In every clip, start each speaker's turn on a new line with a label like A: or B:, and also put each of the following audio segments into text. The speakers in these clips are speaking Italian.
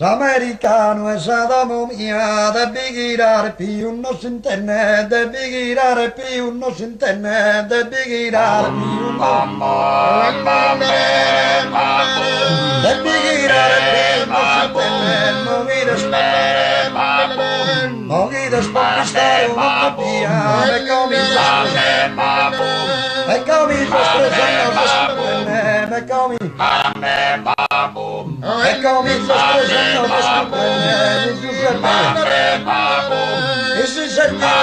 A: S'americano è stata mia, devi girare più non si intende, devi girare più non si intende, devi girare più non devi girare più non si intende, non mi rispondere, non mi rispondere una via, e comincia e comincia a stresare, e comincia e comincia a e si sente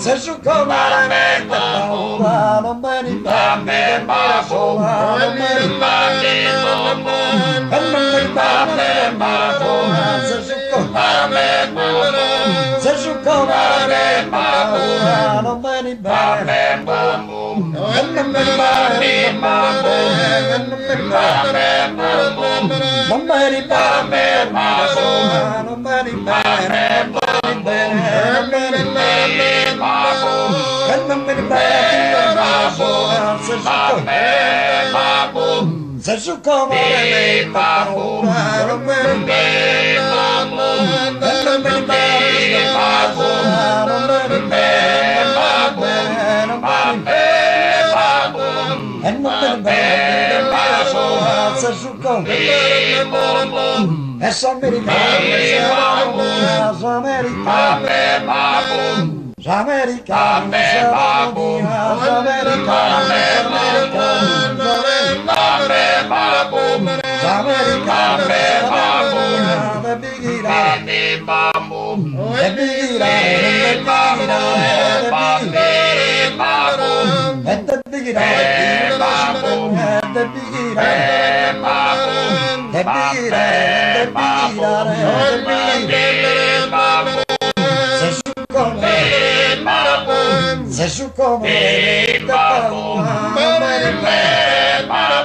A: se su come paura non me ne parli sola non me ne parli non me ne parli se su come paura non me ne parli non me ne parli non me ne parli sola non me ne parli se su come paura non me ne se su come paura non me ne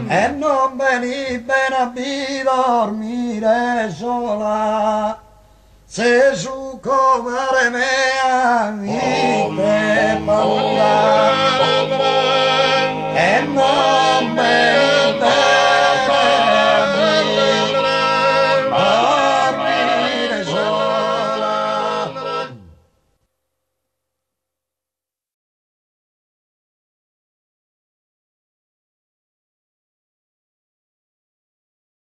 A: e non veni bene a dormire sola se su come mea vite paura